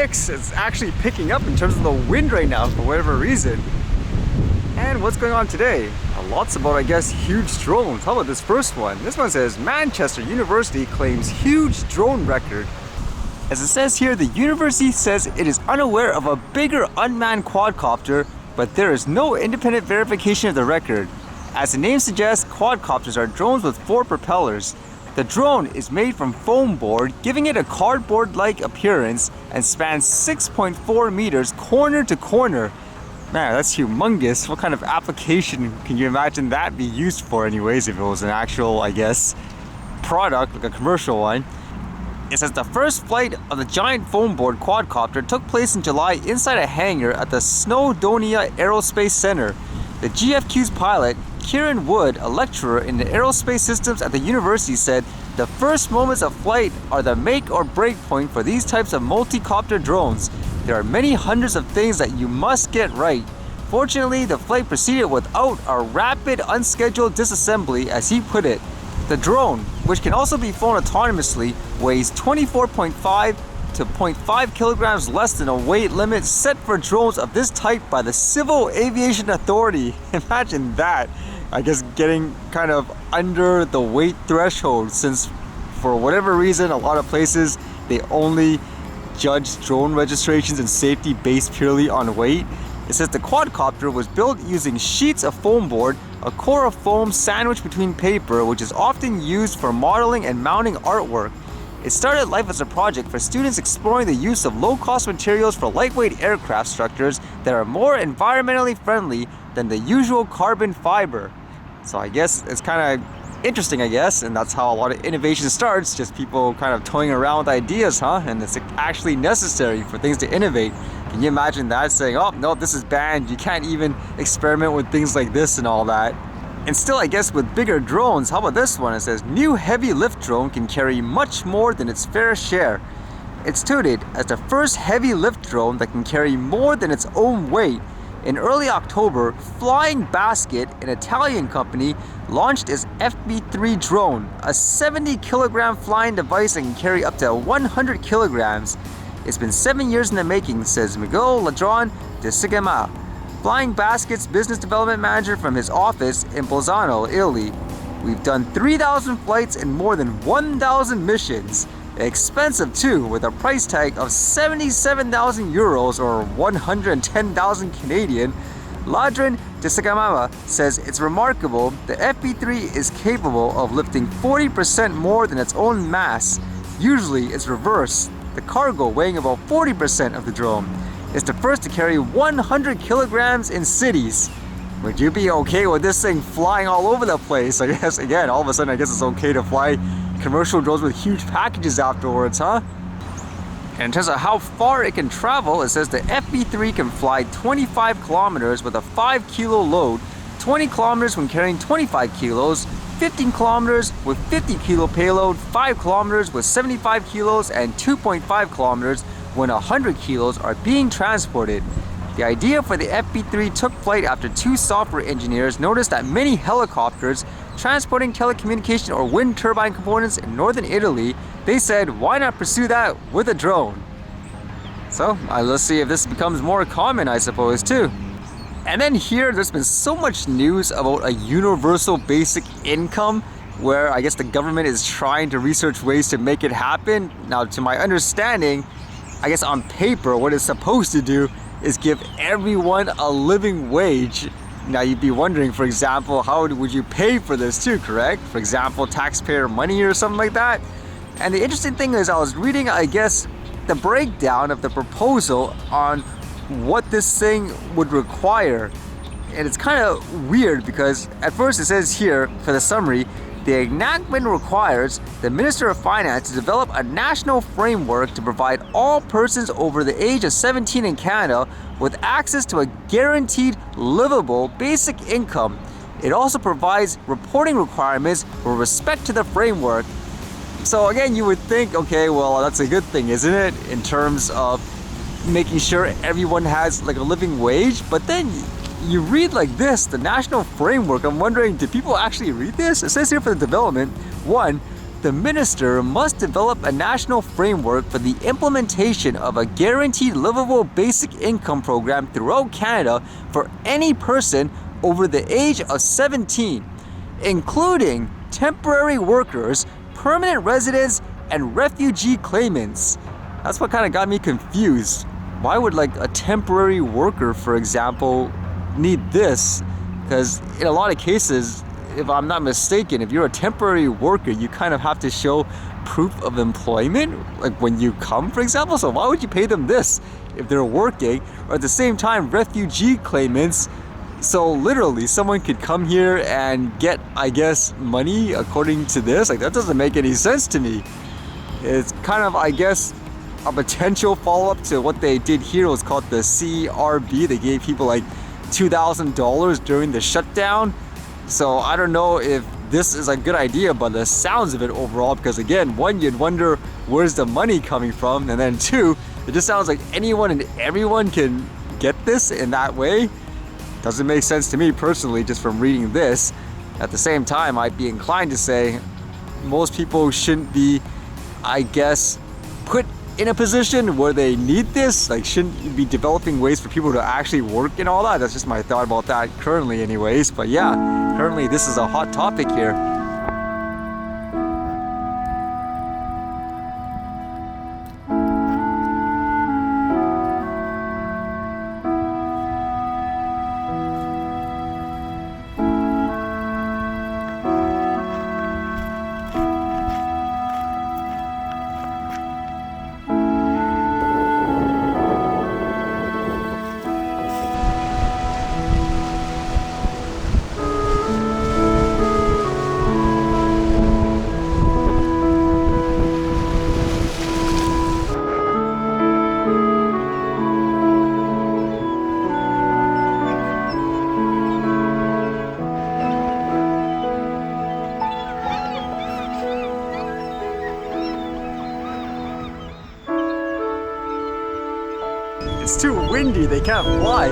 6. It's actually picking up in terms of the wind right now for whatever reason. And what's going on today? Lots about, I guess, huge drones. How about this first one? This one says, Manchester University claims huge drone record. As it says here, the university says it is unaware of a bigger unmanned quadcopter, but there is no independent verification of the record. As the name suggests, quadcopters are drones with 4 propellers. The drone is made from foam board, giving it a cardboard-like appearance, and spans 6.4 meters corner to corner. Man, that's humongous. What kind of application can you imagine that be used for anyways, if it was an actual, I guess, product, like a commercial one? It says the first flight of the giant Foamboard Quadcopter took place in July inside a hangar at the Snowdonia Aerospace Center. The GFQ's pilot, Kieran Wood, a lecturer in the aerospace systems at the university, said the first moments of flight are the make or break point for these types of multi-copter drones. There are many hundreds of things that you must get right. Fortunately, the flight proceeded without a rapid, unscheduled disassembly, as he put it. The drone, which can also be flown autonomously, weighs 24.5 to 0.5 kilograms less than a weight limit set for drones of this type by the Civil Aviation Authority. Imagine that. I guess getting kind of under the weight threshold, since for whatever reason a lot of places they only judge drone registrations and safety based purely on weight. It says the quadcopter was built using sheets of foam board, a core of foam sandwiched between paper, which is often used for modeling and mounting artwork. It started life as a project for students exploring the use of low-cost materials for lightweight aircraft structures that are more environmentally friendly than the usual carbon fiber. So I guess it's kind of interesting, I guess, and that's how a lot of innovation starts, just people kind of toying around with ideas, and it's actually necessary for things to innovate. Can you imagine that, saying, oh, no, this is banned, you can't even experiment with things like this and all that. And still, I guess, with bigger drones, how about this one? It says, new heavy lift drone can carry much more than its fair share. It's touted as the first heavy lift drone that can carry more than its own weight. In early October, FlyBasket, an Italian company, launched its FB3 drone, a 70-kilogram flying device that can carry up to 100 kilograms. It's been 7 years in the making, says Miguel Ladron de Sigama, FlyBasket's business development manager from his office in Bolzano, Italy. We've done 3,000 flights and more than 1,000 missions. Expensive too, with a price tag of 77,000 euros or 110,000 Canadian. Ladron de Sigama says it's remarkable the FB3 is capable of lifting 40% more than its own mass. Usually it's reversed, the cargo weighing about 40% of the drone. It's the first to carry 100 kilograms in cities. Would you be okay with this thing flying all over the place? I guess, again, all of a sudden I guess it's okay to fly commercial drones with huge packages afterwards, And in terms of how far it can travel, it says the FB3 can fly 25 kilometers with a 5 kilo load, 20 kilometers when carrying 25 kilos, 15 kilometers with 50 kilo payload, 5 kilometers with 75 kilos, and 2.5 kilometers when 100 kilos are being transported. The idea for the FB3 took flight after 2 software engineers noticed that many helicopters transporting telecommunication or wind turbine components in northern Italy, they said, why not pursue that with a drone? So let's see if this becomes more common, I suppose, too. And then here, there's been so much news about a universal basic income, where I guess the government is trying to research ways to make it happen. Now, to my understanding, I guess on paper, what it's supposed to do is give everyone a living wage. Now you'd be wondering, for example, how would you pay for this too, correct? For example, taxpayer money or something like that. And the interesting thing is, I was reading, I guess, the breakdown of the proposal on what this thing would require. And it's kind of weird because at first it says here, for the summary, the enactment requires the Minister of Finance to develop a national framework to provide all persons over the age of 17 in Canada with access to a guaranteed livable basic income. It also provides reporting requirements with respect to the framework. So again, you would think, okay, well, that's a good thing, isn't it? In terms of making sure everyone has like a living wage, but then you read like this, the national framework. I'm wondering, did people actually read this? It says here for the development, 1, the minister must develop a national framework for the implementation of a guaranteed livable basic income program throughout Canada for any person over the age of 17, including temporary workers, permanent residents, and refugee claimants. That's what kind of got me confused. Why would like a temporary worker, for example, need this? Because in a lot of cases, if I'm not mistaken, if you're a temporary worker, you kind of have to show proof of employment, like when you come, for example. So why would you pay them this if they're working? Or at the same time, refugee claimants, so literally someone could come here and get, I guess, money according to this. Like, that doesn't make any sense to me. It's kind of, I guess, a potential follow-up to what they did here. It was called the CRB. They gave people like $2,000 during the shutdown. So I don't know if this is a good idea, but the sounds of it overall, because again, one, you'd wonder where's the money coming from, and then two, it just sounds like anyone and everyone can get this in that way. Doesn't make sense to me personally, just from reading this. At the same time, I'd be inclined to say most people shouldn't be, I guess, put in a position where they need this. Like, shouldn't you be developing ways for people to actually work and all that? That's just my thought about that currently anyways. But yeah, currently this is a hot topic here. It's too windy, they can't fly.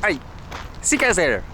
Alright, see you guys later.